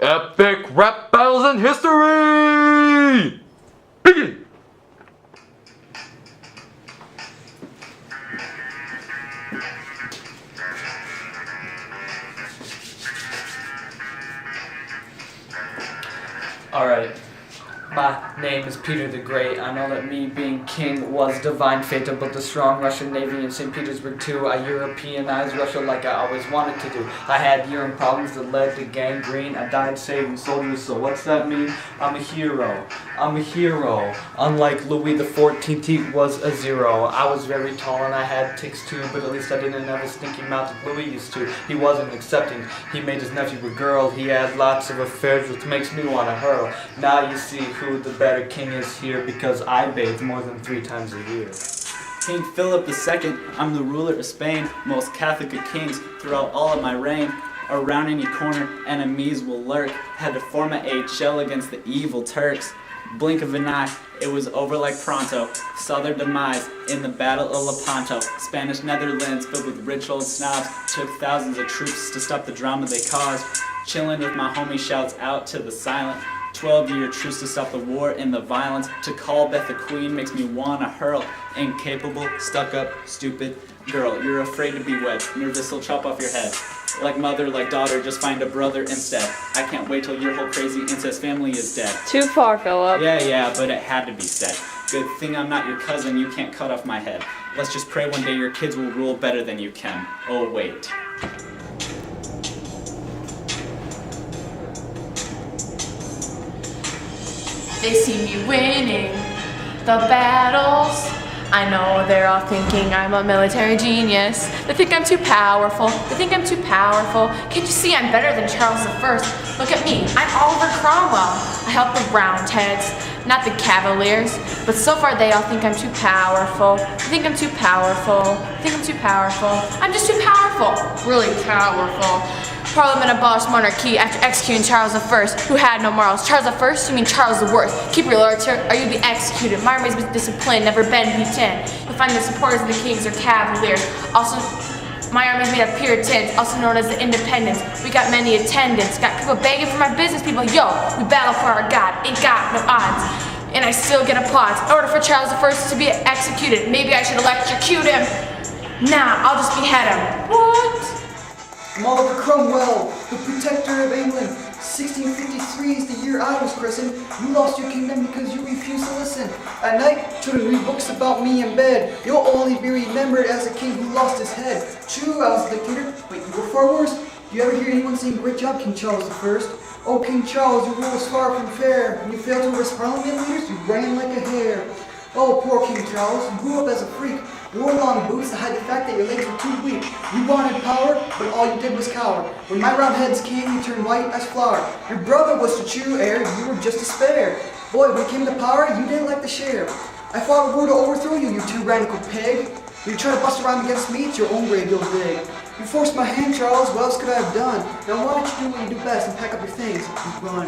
Epic rap battles in history! Begin! Alright, my name is Peter the Great. I know that me being king was divine fate to build a strong Russian navy in St. Petersburg too. I Europeanized Russia like I always wanted to do. I had urine problems that led to gangrene. I died saving soldiers, so what's that mean? I'm a hero. I'm a hero. Unlike Louis XIV, he was a zero. I was very tall and I had tics too, but at least I didn't have a stinky mouth like Louis used to. He wasn't accepting. He made his nephew a girl. He had lots of affairs, which makes me want to hurl. Now you see who the better king is here, because I bathe more than 3 times a year. King Philip II, I'm the ruler of Spain, most Catholic of kings throughout all of my reign. Around any corner, enemies will lurk. Had to form a HL against the evil Turks. Blink of an eye, it was over like pronto. Saw their demise in the Battle of Lepanto. Spanish Netherlands filled with rich old snobs took thousands of troops to stop the drama they caused. Chillin' with my homie shouts out to the silent. 12-year truce to stop the war and the violence. To call Beth a queen makes me wanna hurl. Incapable, stuck up, stupid girl. You're afraid to be wed, nervous will chop off your head. Like mother, like daughter, just find a brother instead. I can't wait till your whole crazy incest family is dead. Too far, Philip. Yeah, but it had to be said. Good thing I'm not your cousin, you can't cut off my head. Let's just pray one day your kids will rule better than you can. Oh wait. They see me winning the battles. I know they're all thinking I'm a military genius. They think I'm too powerful. Can't you see I'm better than Charles I? Look at me, I'm Oliver Cromwell. I help the Roundheads, not the Cavaliers. But so far they all think I'm too powerful. I'm just too powerful. Really powerful. Parliament abolished monarchy after executing Charles I, who had no morals. Charles I? You mean Charles the Worst. Keep your lords here, or you'll be executed. My army's with discipline, never been beaten. You'll find the supporters of the kings are Cavaliers. Also, my army's made of Puritans, also known as the Independents. We got many attendants, got people begging for my business, people. Yo, we battle for our God, ain't got no odds. And I still get applause. In order for Charles I to be executed, maybe I should electrocute him. Nah, I'll just behead him. What? I'm Oliver Cromwell, the protector of England. 1653 is the year I was christened. You lost your kingdom because you refused to listen. At night, children read books about me in bed. You'll only be remembered as a king who lost his head. True, I was a dictator. Wait, you were far worse? Do you ever hear anyone saying, "Great job, King Charles I"? Oh, King Charles, your rule was far from fair. When you failed to arrest parliament leaders, you ran like a hare. Oh, poor King Charles, you grew up as a freak. You wore long boots to hide the fact that your legs were too weak. You wanted power, but all you did was cower. When my Roundheads came, you turned white as flour. Your brother was the true heir, you were just a spare. Boy, when it came to power, you didn't like to share. I fought a war to overthrow you, you tyrannical pig. When you try to bust around against me, it's your own grave you'll dig. You forced my hand, Charles, what else could I have done? Now why don't you do what you do best and pack up your things and run?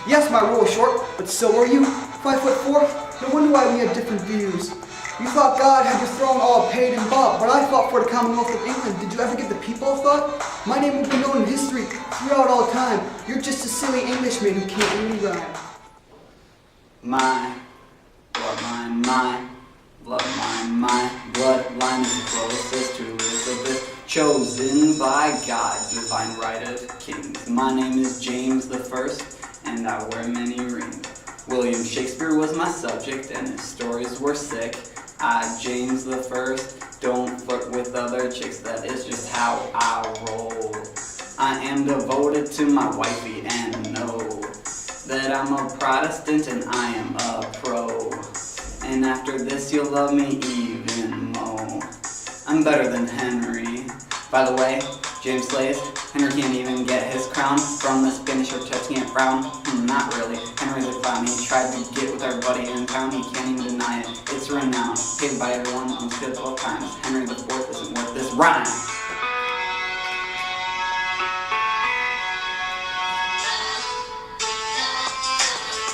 Yes, my rule was short, but so are you. 5'4", no wonder why we had different views. You thought God had your throne all paid and bought, but I fought for the Commonwealth of England. Did you ever give the people a thought? My name will be known in history throughout all time. You're just a silly Englishman who can't really rhyme. My bloodline is the closest to Elizabeth, chosen by God, divine right of kings. My name is James I, and I wear many rings. William Shakespeare was my subject, and his stories were sick. James I, don't flirt with other chicks, that is just how I roll. I am devoted to my wifey and know that I'm a Protestant and I am a pro. And after this you'll love me even more. I'm better than Henry. By the way, James slays. Henry can't even get his crown from the Spanish or Chestnut Brown. Not really. Henry's a clown. He tried to get with our buddy in town. He can't even deny it. It's renowned. Paid by everyone on good 12 times. Henry IV isn't worth this rhyme.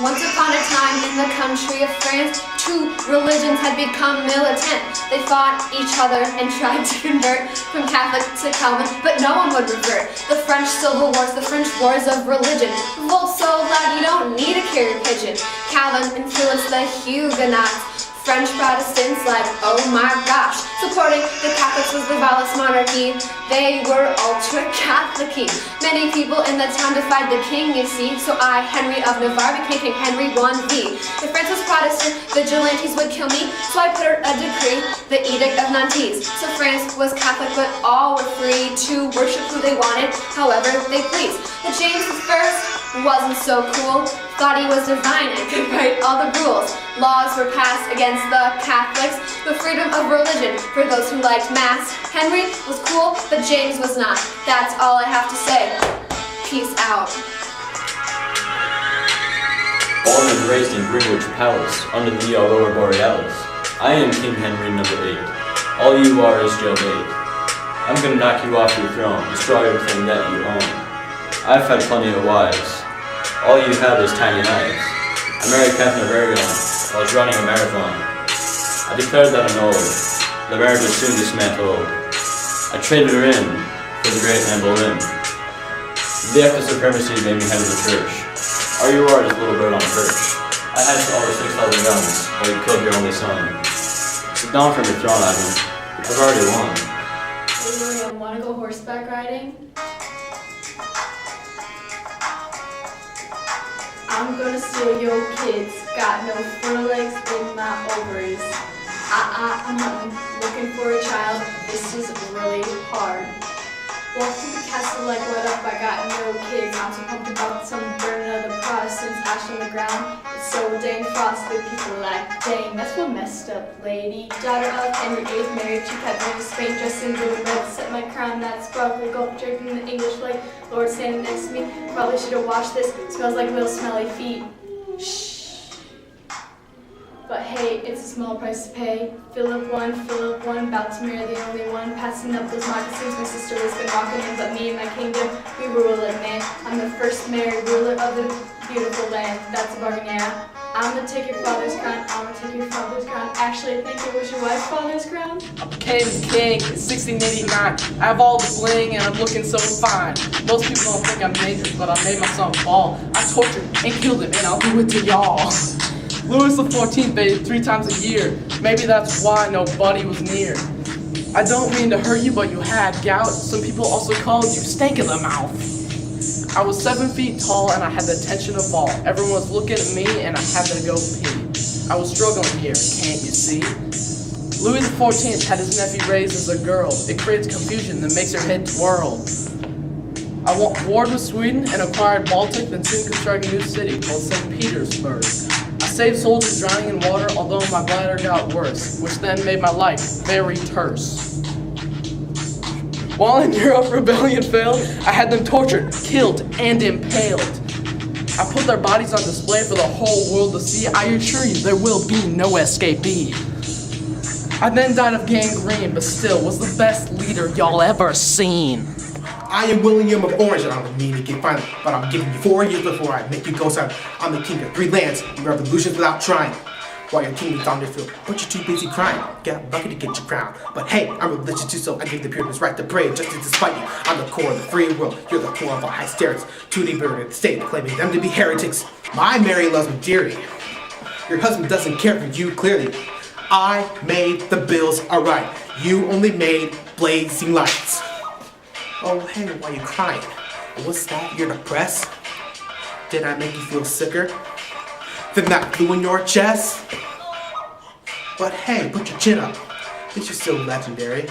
Once upon a time in the country of France, two religions had become militant. They fought each other and tried to convert from Catholic to Calvin, but no one would revert. The French Civil Wars, the French Wars of religion. Revolt so loud you don't need a carrier pigeon. Calvin influenced the Huguenots. French Protestants like, oh my gosh, supporting the Catholics was the vilest monarchy. They were ultra-Catholic-y. Many people in the town defied the king, you see, so I, Henry of Navarre, became King Henry I-V. If France was Protestant, vigilantes would kill me, so I put out a decree, the Edict of Nantes. So France was Catholic, but all were free to worship who they wanted, however they pleased. But James I wasn't so cool, thought he was divine and could write all the rules. Laws were passed against the Catholics, the freedom of religion for those who liked Mass. Henry was cool, but James was not. That's all I have to say. Peace out. Born and raised in Greenwich Palace, under the Aurora Borealis, I am King Henry #8. All you are is jailbait. I'm gonna knock you off your throne, destroy everything that you own. I've had plenty of wives. All you have is tiny knives. I married Catherine of Aragon while I was running a marathon. I declared that annulled. The marriage was soon dismantled. I traded her in for the great Anne Boleyn. The act of supremacy made me head of the church. All you are is a little bird on a perch. I had over 6,000 guns while you killed your only son. Sit down from your throne, Ivan. I've already won. Hey William, wanna go horseback riding? I'm gonna steal your kids. Got no front legs in my ovaries. I'm hunting, looking for a child. This is really hard. Walk through the castle like what up, I got no kids. I'm so pumped about some burning of the Protestants. Ash on the ground, it's so dang frosty. People are like, dang, that's one messed up lady. Daughter of Henry VIII, married to Catherine of Spain. Dressed in blue and red, set my crown, that sparkly gold drinking the English flag. Lord standing next to me, probably should have washed this. Smells like little smelly feet. Shh. But hey, it's a small price to pay. Philip won, about to marry the only one. Passing up those moccasins, my sister has been walking in. But me and my kingdom, we rule it, man. I'm the first married ruler of the beautiful land. That's a bargain, yeah. I'm gonna take your father's crown, Actually, I think it was your wife's father's crown. I became king in 1689. I have all the bling and I'm looking so fine. Most people don't think I'm dangerous, but I made my son fall. I tortured and killed him, and I'll do it to y'all. Louis XIV bathed 3 times a year. Maybe that's why nobody was near. I don't mean to hurt you, but you had gout. Some people also called you stank in the mouth. I was 7 feet tall and I had the attention of all. Everyone was looking at me and I had to go pee. I was struggling here, can't you see? Louis XIV had his nephew raised as a girl. It creates confusion that makes her head twirl. I warred with Sweden and acquired Baltic, then soon constructed a new city called St. Petersburg. I saved soldiers drowning in water, although my bladder got worse, which then made my life very terse. While in Europe rebellion failed, I had them tortured, killed, and impaled. I put their bodies on display for the whole world to see. I assure you, there will be no escapee. I then died of gangrene, but still was the best leader y'all ever seen. I am William of Orange, and I'm the mean to get final, but I'm giving you 4 years before I make you go silent. I'm the king of 3 lands, and revolutions without trying. While your kingdom's on your field, but you're too busy crying. Get lucky to get your crown. But hey, I'm religious too, so I give the Puritans right to pray just to despite you. I'm the core of the free world, you're the core of our hysterics. To the burden of the state, claiming them to be heretics. My Mary loves me dearly. Your husband doesn't care for you clearly. I made the bills alright. You only made blazing lights. Oh, hey, why are you crying? What's that? You're depressed? Did I make you feel sicker than that glue in your chest? But hey, put your chin up. At least you're still legendary.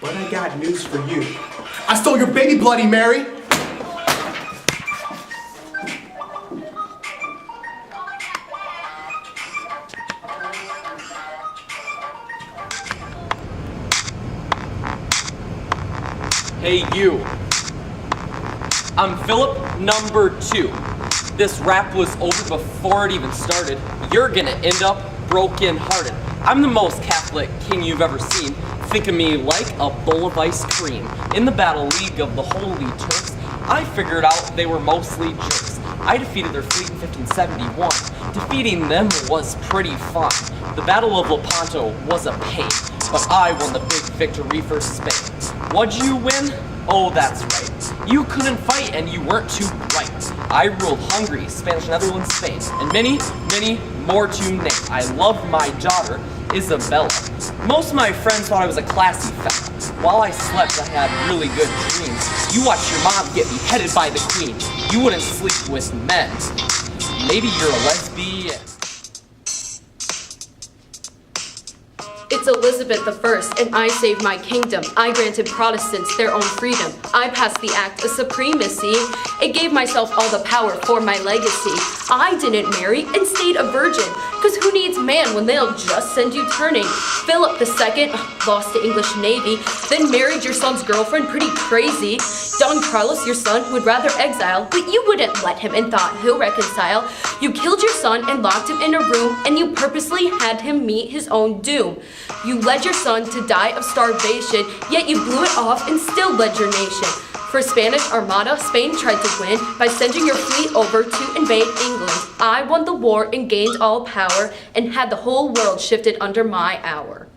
But I got news for you. I stole your baby, Bloody Mary! Hey you, I'm Philip #2. This rap was over before it even started. You're gonna end up broken hearted. I'm the most Catholic king you've ever seen. Think of me like a bowl of ice cream. In the battle league of the holy Turks, I figured out they were mostly jerks. I defeated their fleet in 1571. Defeating them was pretty fun. The Battle of Lepanto was a pain, but I won the big victory for Spain. What'd you win? Oh, that's right. You couldn't fight and you weren't too bright. I ruled Hungary, Spanish Netherlands, Spain, and many, many more to name. I loved my daughter, Isabella. Most of my friends thought I was a classy fella. While I slept, I had really good dreams. You watched your mom get beheaded by the queen. You wouldn't sleep with men. Maybe you're a lesbian. It's Elizabeth I, and I saved my kingdom. I granted Protestants their own freedom. I passed the Act of Supremacy. It gave myself all the power for my legacy. I didn't marry and stayed a virgin, cause who needs man when they'll just send you turning? Philip II lost to English Navy, then married your son's girlfriend, pretty crazy. Don Carlos, your son, would rather exile, but you wouldn't let him and thought he'll reconcile. You killed your son and locked him in a room, and you purposely had him meet his own doom. You led your son to die of starvation, yet you blew it off and still led your nation. For Spanish Armada, Spain tried to win by sending your fleet over to invade England. I won the war and gained all power and had the whole world shifted under my hour.